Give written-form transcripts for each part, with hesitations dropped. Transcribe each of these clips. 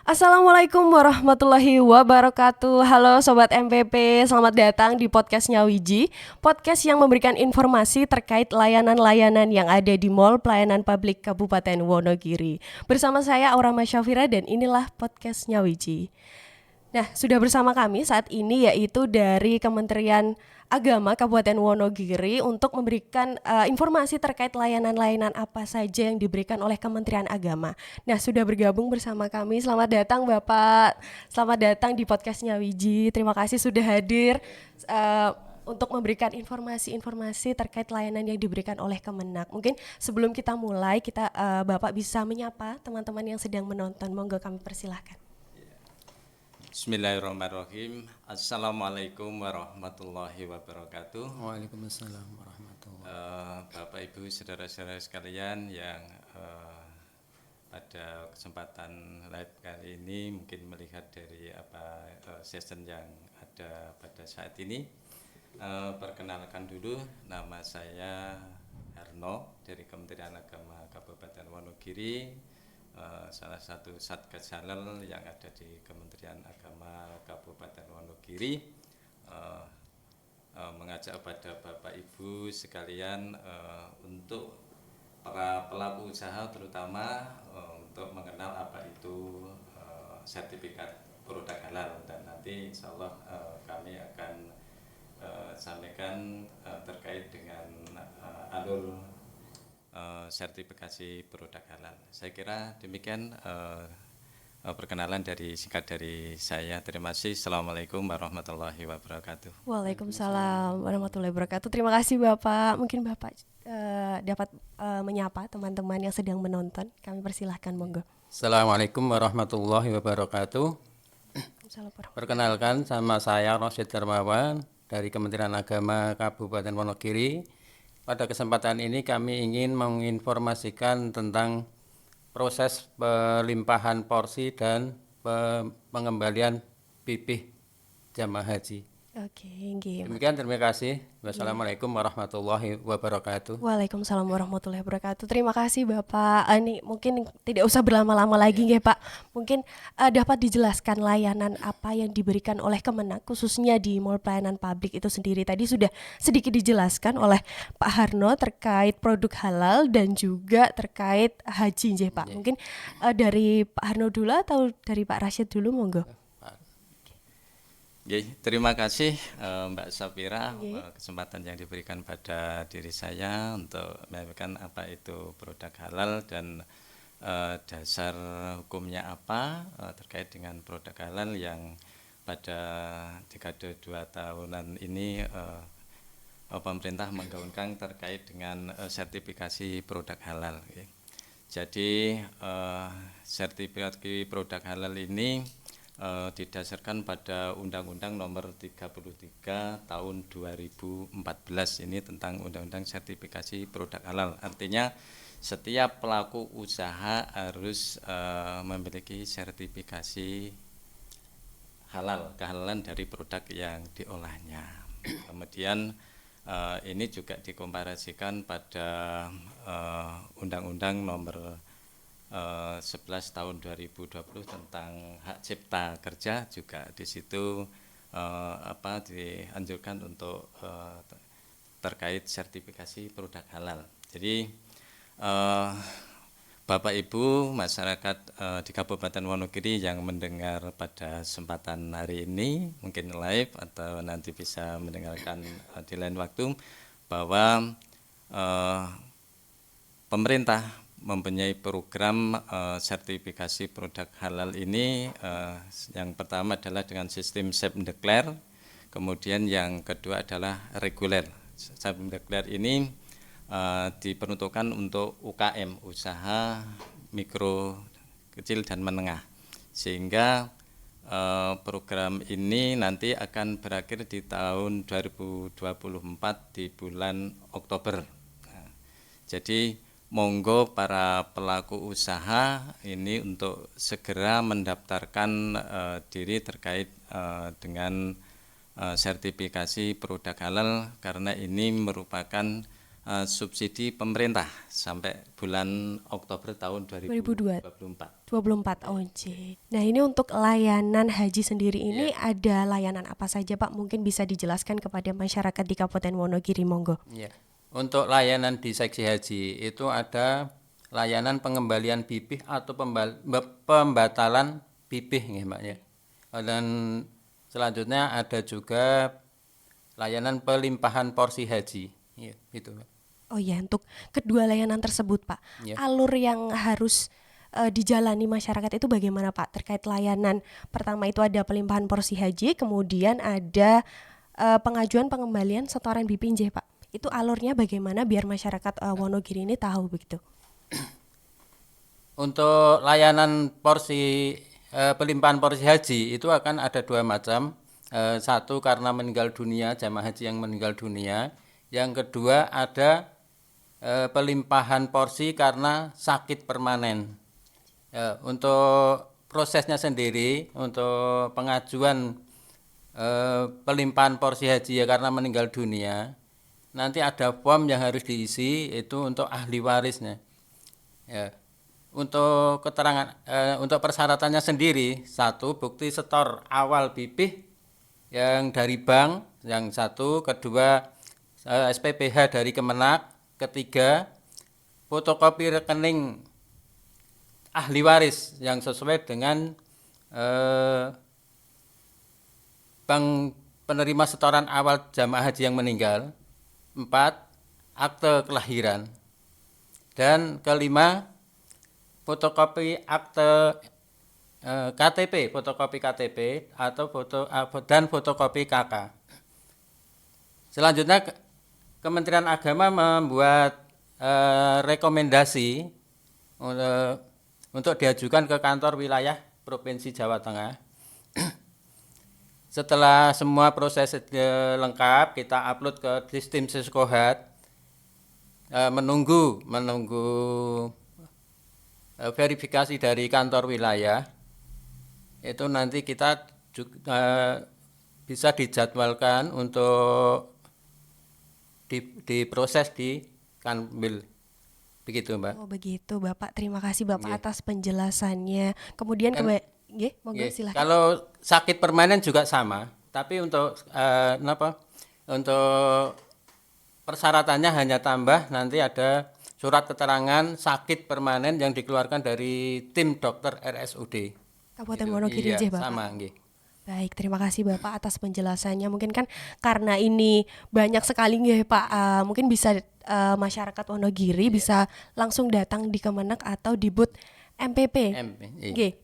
Assalamualaikum warahmatullahi wabarakatuh. Halo Sobat MPP, selamat datang di podcastnya Wiji. Podcast yang memberikan informasi terkait layanan-layanan yang ada di Mall Pelayanan Publik Kabupaten Wonogiri. Bersama saya Aura Masyafira dan inilah podcastnya Wiji. Nah, sudah bersama kami saat ini yaitu dari Kementerian Agama Kabupaten Wonogiri untuk memberikan informasi terkait layanan-layanan apa saja yang diberikan oleh Kementerian Agama. Nah, sudah bergabung bersama kami. Selamat datang Bapak. Selamat datang di podcastnya Wiji. Terima kasih sudah hadir untuk memberikan informasi-informasi terkait layanan yang diberikan oleh Kemenak. Mungkin sebelum kita mulai, Bapak bisa menyapa teman-teman yang sedang menonton. Monggo kami persilahkan. Bismillahirrahmanirrahim. Assalamualaikum warahmatullahi wabarakatuh. Waalaikumsalam warahmatullahi Bapak Ibu saudara-saudara sekalian yang pada kesempatan live kali ini mungkin melihat dari session yang ada pada saat ini. Perkenalkan dulu, nama saya Harno dari Kementerian Agama Kabupaten Wonogiri. Salah satu Satgas Halal yang ada di Kementerian Agama Kabupaten Wonogiri, mengajak pada Bapak Ibu sekalian untuk para pelaku usaha terutama untuk mengenal apa itu sertifikat produk halal, dan nanti insya Allah kami akan sampaikan terkait dengan alur sertifikasi produk halal. Saya kira demikian perkenalan singkat dari saya. Terima kasih. Assalamualaikum warahmatullahi wabarakatuh. Waalaikumsalam warahmatullahi wabarakatuh. Terima kasih Bapak. Mungkin Bapak dapat menyapa teman-teman yang sedang menonton. Kami persilahkan, monggo. Assalamualaikum warahmatullahi wabarakatuh. Perkenalkan, sama saya Rosyid Darmawan dari Kementerian Agama Kabupaten Wonogiri. Pada kesempatan ini kami ingin menginformasikan tentang proses pelimpahan porsi dan pengembalian pipih jamaah haji. Oke, nggih. Demikian, terima kasih. Wassalamualaikum warahmatullahi wabarakatuh. Waalaikumsalam warahmatullahi wabarakatuh. Terima kasih Bapak. Ini mungkin tidak usah berlama-lama lagi nggih Pak. Mungkin dapat dijelaskan layanan apa yang diberikan oleh Kemenak khususnya di Mall Pelayanan Publik itu sendiri. Tadi sudah sedikit dijelaskan oleh Pak Harno terkait produk halal dan juga terkait haji nggih Pak. Mungkin dari Pak Harno dulu atau dari Pak Rasyid dulu, monggo. Terima kasih Mbak Safira, kesempatan yang diberikan pada diri saya untuk menyampaikan apa itu produk halal dan dasar hukumnya apa terkait dengan produk halal yang pada dekade 2 tahunan ini pemerintah menggaungkan terkait dengan sertifikasi produk halal. Jadi sertifikasi produk halal ini didasarkan pada Undang-Undang Nomor 33 Tahun 2014 ini tentang Undang-Undang Sertifikasi Produk Halal. Artinya setiap pelaku usaha harus memiliki sertifikasi halal, kehalalan dari produk yang diolahnya. Kemudian ini juga dikomparasikan pada Undang-Undang Nomor 11 tahun 2020 tentang hak cipta kerja, juga di situ dianjurkan untuk terkait sertifikasi produk halal. Jadi Bapak Ibu masyarakat di Kabupaten Wonogiri yang mendengar pada kesempatan hari ini mungkin live atau nanti bisa mendengarkan di lain waktu, bahwa pemerintah mempunyai program sertifikasi produk halal ini. Yang pertama adalah dengan sistem self declare, kemudian yang kedua adalah reguler. Self declare ini diperuntukkan untuk UKM, usaha mikro, kecil dan menengah, sehingga program ini nanti akan berakhir di tahun 2024 di bulan Oktober. Jadi monggo para pelaku usaha ini untuk segera mendaftarkan diri terkait dengan sertifikasi produk halal, karena ini merupakan subsidi pemerintah sampai bulan Oktober tahun 2024. 24 OJ. Nah, ini untuk layanan haji sendiri ini ada layanan apa saja Pak? Mungkin bisa dijelaskan kepada masyarakat di Kabupaten Wonogiri, monggo. Ya. Untuk layanan di seksi haji itu ada layanan pengembalian bibih atau pembatalan bibih nggih Mbak ya. Dan selanjutnya ada juga layanan pelimpahan porsi haji. Ya, itu Mbak. Oh ya, untuk kedua layanan tersebut Pak, Ya. alur yang harus dijalani masyarakat itu bagaimana Pak? Terkait layanan pertama itu ada pelimpahan porsi haji, kemudian ada pengajuan pengembalian setoran BPNJ Pak. Itu alurnya bagaimana biar masyarakat Wonogiri ini tahu begitu? Untuk layanan pelimpahan porsi haji itu akan ada dua macam. Satu karena meninggal dunia, jamaah haji yang meninggal dunia. Yang kedua ada pelimpahan porsi karena sakit permanen. Untuk prosesnya sendiri, untuk pengajuan pelimpahan porsi haji ya karena meninggal dunia, nanti ada form yang harus diisi itu untuk ahli warisnya. Ya. Untuk keterangan untuk persyaratannya sendiri, satu bukti setor awal bibih yang dari bank, yang satu, kedua SPPH dari Kemenak, ketiga fotokopi rekening ahli waris yang sesuai dengan bank penerima setoran awal jamaah haji yang meninggal, empat akte kelahiran, dan kelima fotokopi akte KTP, fotokopi KTP atau dan fotokopi KK. Selanjutnya Kementerian Agama membuat rekomendasi untuk diajukan ke kantor wilayah Provinsi Jawa Tengah. Setelah semua proses lengkap, kita upload ke sistem Siskohat, menunggu verifikasi dari kantor wilayah. Itu nanti kita juga, bisa dijadwalkan untuk diproses di Kanwil. Begitu Mbak. Oh begitu Bapak, terima kasih Bapak atas penjelasannya. Kemudian monggo silahkan. Kalau sakit permanen juga sama, tapi untuk untuk persyaratannya hanya tambah nanti ada surat keterangan sakit permanen yang dikeluarkan dari tim dokter RSUD. Kabupaten Wonogiri Iya, Bapak. sama nggih. Baik, terima kasih Bapak atas penjelasannya. Mungkin kan karena ini banyak sekali ya Pak, mungkin bisa masyarakat Wonogiri bisa langsung datang di Kemenak atau di booth MPP.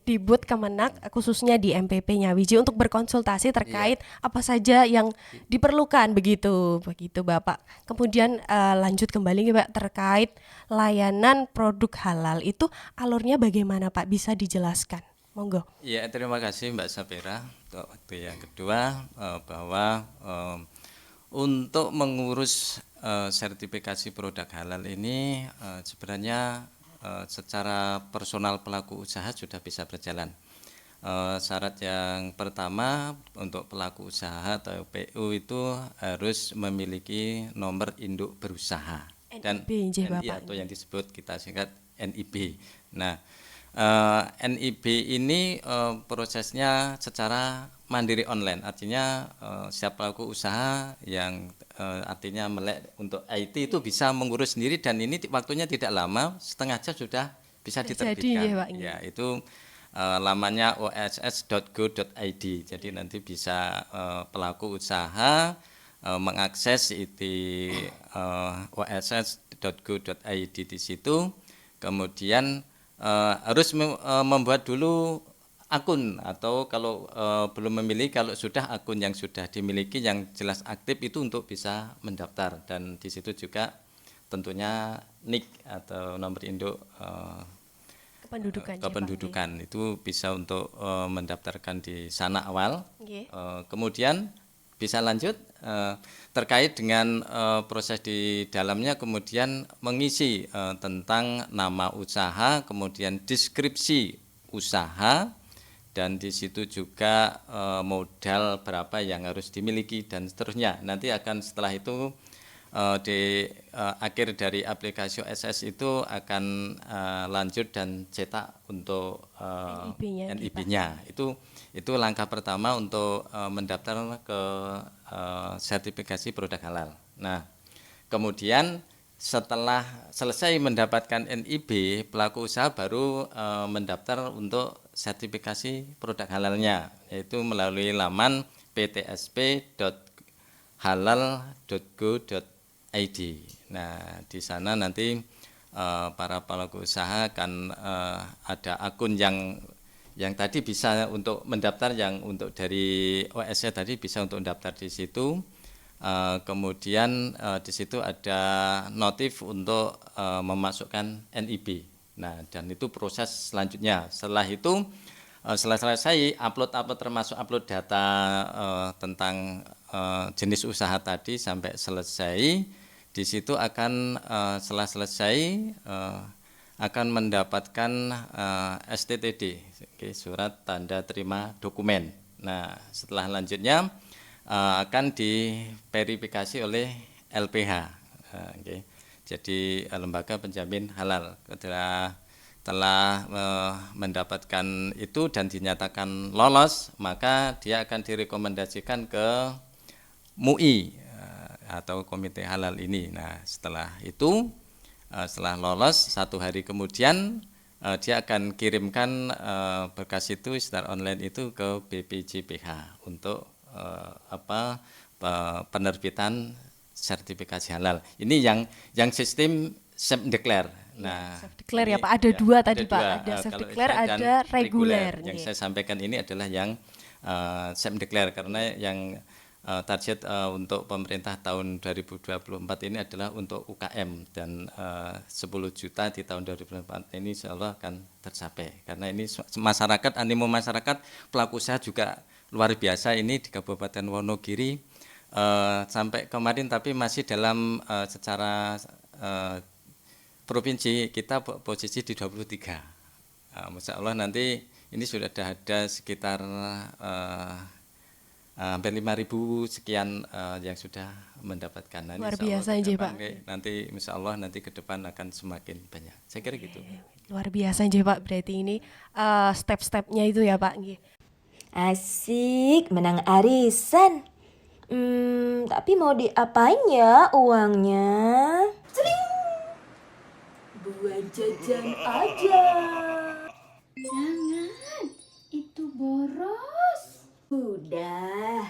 Di booth Kemenak khususnya di MPP Nyawiji untuk berkonsultasi terkait apa saja yang diperlukan begitu Bapak. Kemudian lanjut kembali Pak terkait layanan produk halal itu alurnya bagaimana Pak? Bisa dijelaskan? Monggo. Ya, terima kasih Mbak Safira. Untuk waktu yang kedua, bahwa untuk mengurus sertifikasi produk halal ini sebenarnya secara personal pelaku usaha sudah bisa berjalan. Syarat yang pertama untuk pelaku usaha atau PU itu harus memiliki nomor induk berusaha dan atau yang disebut kita singkat NIB. Nah, NIB ini prosesnya secara mandiri online, artinya setiap pelaku usaha yang artinya melek untuk IT itu bisa mengurus sendiri dan ini waktunya tidak lama, setengah jam sudah bisa diterbitkan. Ya, itu lamanya oss.go.id. Jadi nanti bisa pelaku usaha mengakses itu oss.go.id di situ, kemudian harus membuat dulu akun atau kalau belum memiliki, kalau sudah akun yang sudah dimiliki yang jelas aktif itu untuk bisa mendaftar, dan di situ juga tentunya NIK atau nomor induk kependudukan itu bisa untuk mendaftarkan di sana awal. Kemudian bisa lanjut terkait dengan proses di dalamnya, kemudian mengisi tentang nama usaha, kemudian deskripsi usaha, dan di situ juga modal berapa yang harus dimiliki dan seterusnya. Nanti akan setelah itu di akhir dari aplikasi OSS itu akan lanjut dan cetak untuk NIB-nya, NIB-nya. Itu langkah pertama untuk mendaftar ke sertifikasi produk halal. Nah, kemudian setelah selesai mendapatkan NIB, pelaku usaha baru mendaftar untuk sertifikasi produk halalnya, yaitu melalui laman ptsp.halal.go.id. Nah, di sana nanti para pelaku usaha akan ada akun yang tadi bisa untuk mendaftar, yang untuk dari OS-nya tadi bisa untuk mendaftar di situ. Kemudian di situ ada notif untuk memasukkan NIB. Nah, dan itu proses selanjutnya. Setelah itu, setelah selesai upload termasuk upload data tentang jenis usaha tadi sampai selesai, di situ akan setelah selesai akan mendapatkan STTD, surat tanda terima dokumen. Nah, setelah lanjutnya akan diverifikasi oleh LPH, jadi lembaga penjamin halal. Telah mendapatkan itu dan dinyatakan lolos, maka dia akan direkomendasikan ke MUI atau Komite Halal ini. Nah, setelah itu, setelah lolos 1 hari kemudian dia akan kirimkan berkas itu secara online itu ke BPJPH untuk penerbitan sertifikasi halal. Ini yang sistem self declare. Nah, self declare ya Pak, ada ya, dua tadi Pak, dua, ada self kalau declare, saya dan ada reguler. Yang saya sampaikan ini adalah yang self declare, karena yang target untuk pemerintah tahun 2024 ini adalah untuk UKM, dan 10 juta di tahun 2024 ini insya Allah akan tercapai, karena ini masyarakat, animo masyarakat pelaku usaha juga luar biasa ini di Kabupaten Wonogiri. Sampai kemarin tapi masih dalam secara provinsi kita posisi di 23. Masya Allah nanti ini sudah ada sekitar hampir 5.000 sekian yang sudah mendapatkan. Nah, luar biasa aja Pak. Nanti insya Allah nanti ke depan akan semakin banyak. Saya kira gitu. Luar biasa aja Pak, berarti ini step-stepnya itu ya Pak. Asik, menang arisan. Tapi mau diapain ya uangnya? Celing! Buat jajan aja. Jangan, itu boros. Udah,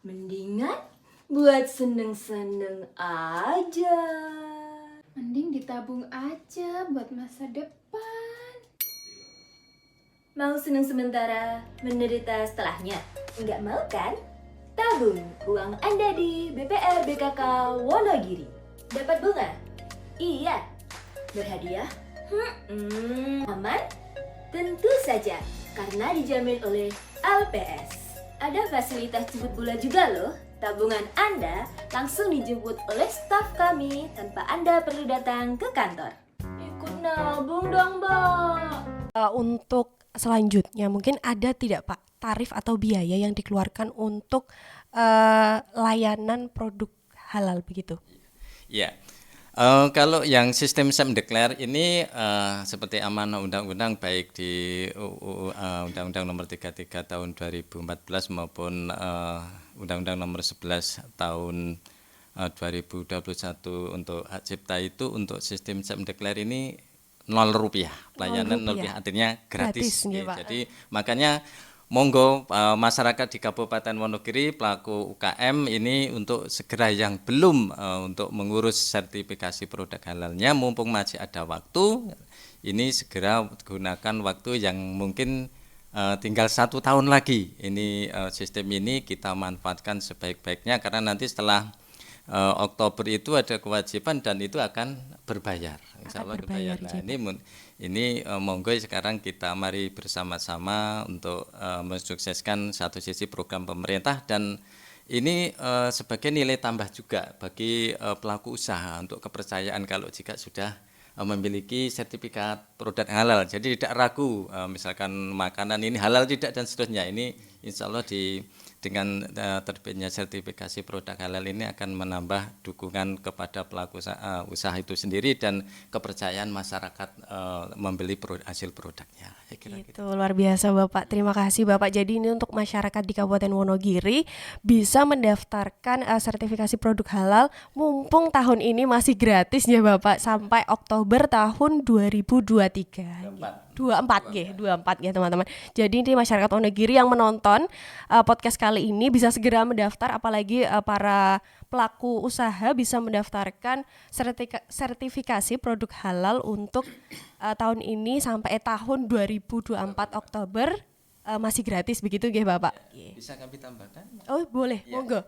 mendingan buat seneng-seneng aja. Mending ditabung aja buat masa depan. Mau seneng sementara, menderita setelahnya? Enggak mau kan? Tabung uang Anda di BPR BKK Wonogiri. Dapat bunga? Iya. Berhadiah? Aman? Tentu saja, karena dijamin oleh LPS. Ada fasilitas jemput bola juga loh. Tabungan Anda langsung dijemput oleh staf kami tanpa Anda perlu datang ke kantor. Ikut nabung dong, Mbak. Untuk selanjutnya mungkin ada tidak Pak tarif atau biaya yang dikeluarkan untuk layanan produk halal begitu? Iya. Kalau yang sistem self declare ini seperti amanah undang-undang baik di Undang-Undang Nomor 33 Tahun 2014 maupun Undang-Undang Nomor 11 Tahun 2021 untuk hak cipta, itu untuk sistem self declare ini 0 rupiah, pelayanan 0 rupiah, artinya gratis. Ya, jadi makanya monggo masyarakat di Kabupaten Wonogiri, pelaku UKM ini untuk segera yang belum untuk mengurus sertifikasi produk halalnya, mumpung masih ada waktu, ini segera gunakan waktu yang mungkin tinggal 1 tahun lagi. Ini sistem ini kita manfaatkan sebaik-baiknya, karena nanti setelah Oktober itu ada kewajiban dan itu akan berbayar. Insya Allah berbayar. Nah, ini monggo sekarang kita mari bersama-sama untuk mensukseskan satu sisi program pemerintah, dan ini sebagai nilai tambah juga bagi pelaku usaha untuk kepercayaan kalau jika sudah memiliki sertifikat produk halal. Jadi tidak ragu misalkan makanan ini halal tidak dan seterusnya. Ini insya Allah dengan terbitnya sertifikasi produk halal ini akan menambah dukungan kepada pelaku usaha itu sendiri dan kepercayaan masyarakat membeli hasil produknya. Saya kira Itu luar biasa Bapak. Terima kasih Bapak. Jadi ini untuk masyarakat di Kabupaten Wonogiri bisa mendaftarkan sertifikasi produk halal mumpung tahun ini masih gratis ya Bapak sampai Oktober tahun 2023. 24 ya teman-teman. Jadi ini masyarakat Wonogiri yang menonton podcast kali ini bisa segera mendaftar, apalagi para pelaku usaha bisa mendaftarkan sertifikasi produk halal untuk tahun ini sampai tahun 2024 Oktober masih gratis begitu nggih Bapak? bisa kami tambahkan. Oh boleh, monggo.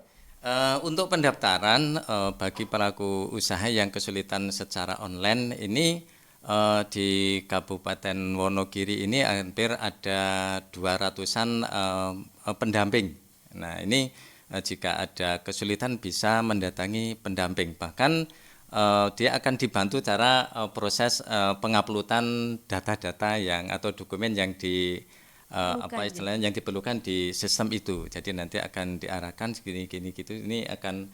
Untuk pendaftaran bagi pelaku usaha yang kesulitan secara online ini di Kabupaten Wonogiri ini hampir ada 200-an pendamping. Nah ini jika ada kesulitan bisa mendatangi pendamping. Bahkan dia akan dibantu cara proses penguploadan data-data yang atau dokumen yang yang diperlukan di sistem itu. Jadi nanti akan diarahkan gini gitu. Ini akan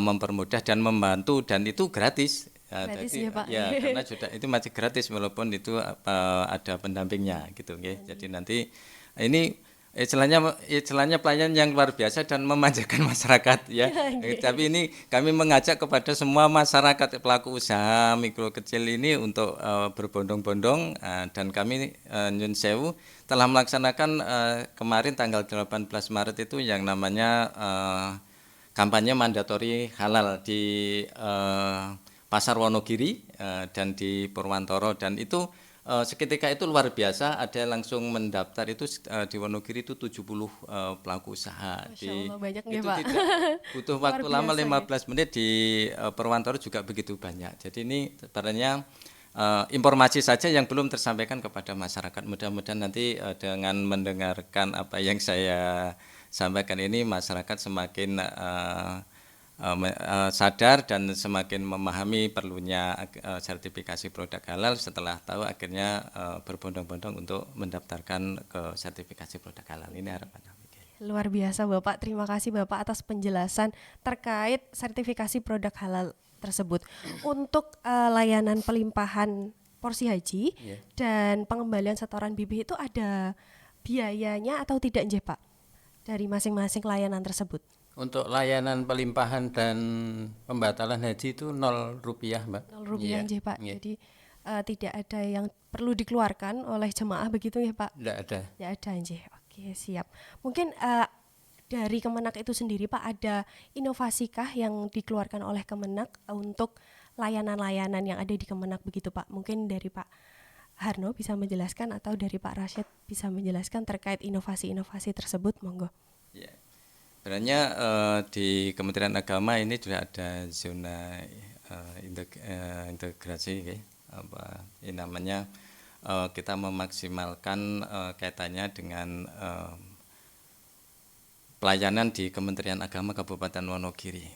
mempermudah dan membantu dan itu gratis. Gratis Jadi, ya Pak. Ya karena sudah itu masih gratis walaupun itu ada pendampingnya gitu. Jadi nanti ini istilahnya pelayanan yang luar biasa dan memanjakan masyarakat ya. Tapi ini kami mengajak kepada semua masyarakat pelaku usaha mikro kecil ini untuk berbondong-bondong dan kami nyun sewu telah melaksanakan kemarin tanggal 18 Maret itu yang namanya kampanye mandatori halal di Pasar Wonogiri dan di Purwantoro dan itu seketika itu luar biasa ada langsung mendaftar itu di Wonogiri itu 70 pelaku usaha. Masya Allah, banyak nih, Itu Pak. tidak butuh waktu lama Luar 15 menit di Purwantoro juga begitu banyak. Jadi ini sebenarnya informasi saja yang belum tersampaikan kepada masyarakat. Mudah-mudahan nanti dengan mendengarkan apa yang saya sampaikan ini masyarakat semakin sadar dan semakin memahami perlunya sertifikasi produk halal setelah tahu akhirnya berbondong-bondong untuk mendaftarkan ke sertifikasi produk halal. Ini harapan kami. Luar biasa Bapak, terima kasih Bapak atas penjelasan terkait sertifikasi produk halal tersebut. Untuk layanan pelimpahan porsi haji dan pengembalian setoran BPH itu ada biayanya atau tidak nggih Pak dari masing-masing layanan tersebut? Untuk layanan pelimpahan dan pembatalan haji itu 0 rupiah, Mbak. 0 rupiah nggih Pak. Iya. Jadi tidak ada yang perlu dikeluarkan oleh jemaah begitu ya Pak? Tidak ada. Tidak ada nggih. Oke, siap. Mungkin dari Kemenak itu sendiri Pak ada inovasikah yang dikeluarkan oleh Kemenak untuk layanan-layanan yang ada di Kemenak begitu Pak? Mungkin dari Pak Harno bisa menjelaskan atau dari Pak Rashid bisa menjelaskan terkait inovasi-inovasi tersebut, monggo. Ya. Sebenarnya di Kementerian Agama ini juga ada zona integrasi, ini namanya kita memaksimalkan kaitannya dengan pelayanan di Kementerian Agama Kabupaten Wonogiri.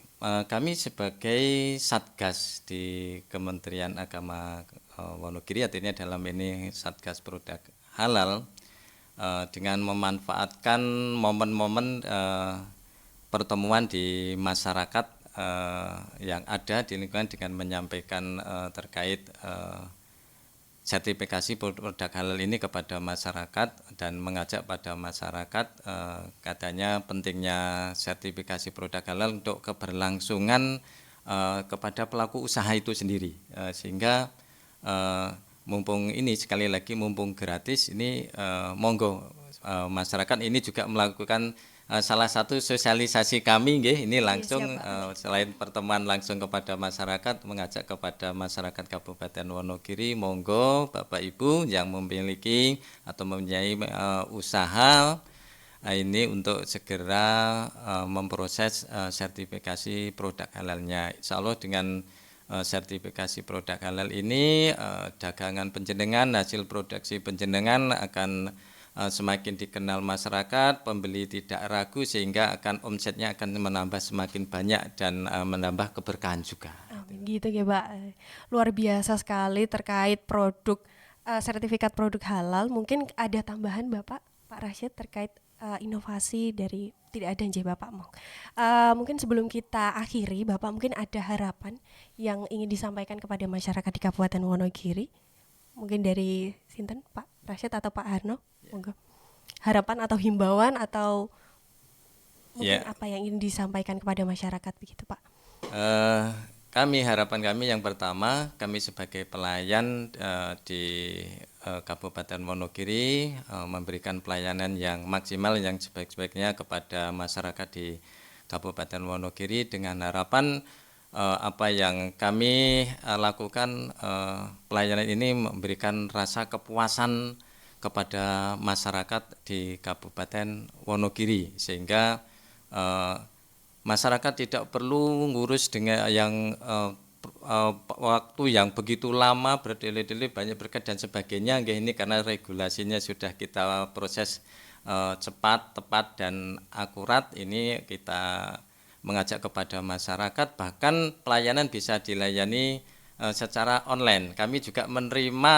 Kami sebagai Satgas di Kementerian Agama Wonogiri, artinya dalam ini Satgas Produk Halal, dengan memanfaatkan momen-momen pertemuan di masyarakat yang ada di lingkungan dengan menyampaikan terkait sertifikasi produk halal ini kepada masyarakat dan mengajak pada masyarakat katanya pentingnya sertifikasi produk halal untuk keberlangsungan kepada pelaku usaha itu sendiri sehingga mumpung ini sekali lagi mumpung gratis ini monggo masyarakat ini juga melakukan salah satu sosialisasi kami ini langsung selain pertemuan langsung kepada masyarakat mengajak kepada masyarakat Kabupaten Wonogiri monggo Bapak Ibu yang memiliki atau mempunyai usaha ini untuk segera memproses sertifikasi produk halalnya. Insya Allah dengan sertifikasi produk halal ini dagangan penjenengan hasil produksi penjenengan akan semakin dikenal masyarakat, pembeli tidak ragu sehingga akan omsetnya akan menambah semakin banyak dan menambah keberkahan juga. Amin, gitu ya Pak. Luar biasa sekali terkait produk sertifikat produk halal. Mungkin ada tambahan Bapak, Pak Rashid terkait inovasi dari tidak ada nggih Bapak mong. Mungkin sebelum kita akhiri, Bapak mungkin ada harapan yang ingin disampaikan kepada masyarakat di Kabupaten Wonogiri. Mungkin dari sinten Pak Rashid atau Pak Harno, monggo. Harapan atau himbauan atau mungkin apa yang ingin disampaikan kepada masyarakat begitu Pak? Harapan kami yang pertama, kami sebagai pelayan di Kabupaten Wonogiri memberikan pelayanan yang maksimal, yang sebaik-baiknya kepada masyarakat di Kabupaten Wonogiri dengan harapan apa yang kami lakukan, pelayanan ini memberikan rasa kepuasan kepada masyarakat di Kabupaten Wonogiri, sehingga masyarakat tidak perlu ngurus dengan yang waktu yang begitu lama, berdele-dele, banyak berkat dan sebagainya. Ini karena regulasinya sudah kita proses cepat, tepat dan akurat. Ini kita mengajak kepada masyarakat, bahkan pelayanan bisa dilayani secara online. Kami juga menerima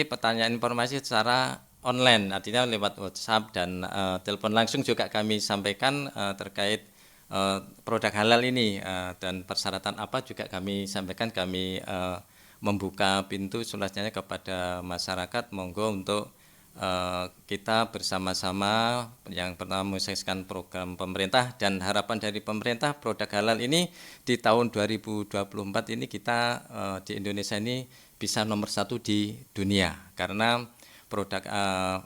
pertanyaan informasi secara online, artinya lewat WhatsApp dan telepon langsung juga kami sampaikan terkait produk halal ini, dan persyaratan apa juga kami sampaikan. Kami membuka pintu seluasnya kepada masyarakat, monggo untuk kita bersama-sama yang pertama mensukseskan program pemerintah, dan harapan dari pemerintah produk halal ini di tahun 2024 ini kita di Indonesia ini bisa nomor 1 di dunia, karena produk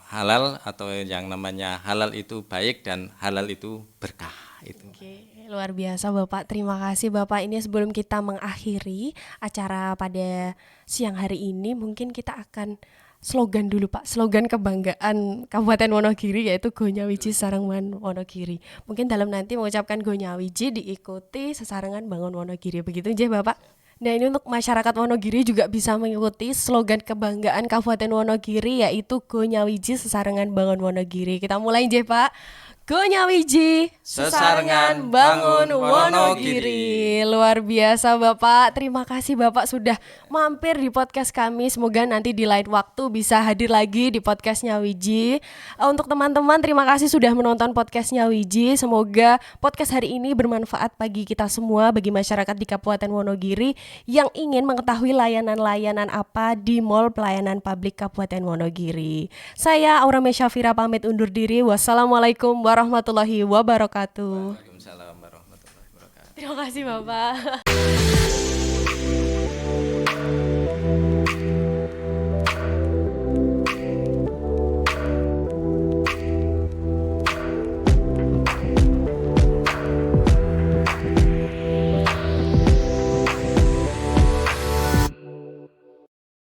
halal atau yang namanya halal itu baik dan halal itu berkah. Oke, luar biasa Bapak. Terima kasih Bapak. Ini sebelum kita mengakhiri acara pada siang hari ini, mungkin kita akan slogan dulu Pak. Slogan kebanggaan Kabupaten Wonogiri yaitu Go Nyawiji Sesarengan Wonogiri. Mungkin dalam nanti mengucapkan Go Nyawiji diikuti Sesarengan Bangun Wonogiri. Begitu aja Bapak. Nah ini untuk masyarakat Wonogiri juga bisa mengikuti slogan kebanggaan Kabupaten Wonogiri yaitu Go Nyawiji Sesarengan Bangun Wonogiri. Kita mulai aja Pak. Go Nyawiji Sesarengan Bangun Wonogiri. Luar biasa Bapak. Terima kasih Bapak sudah mampir di podcast kami. Semoga nanti di lain waktu bisa hadir lagi di podcast Nyawiji. Untuk teman-teman, terima kasih sudah menonton podcast Nyawiji. Semoga podcast hari ini bermanfaat bagi kita semua, bagi masyarakat di Kabupaten Wonogiri yang ingin mengetahui layanan-layanan apa di Mall Pelayanan Publik Kabupaten Wonogiri. Saya Aura Mesyafira pamit undur diri. Wassalamualaikum warahmatullahi wabarakatuh. Waalaikumsalam warahmatullahi wabarakatuh. Terima kasih Bapak.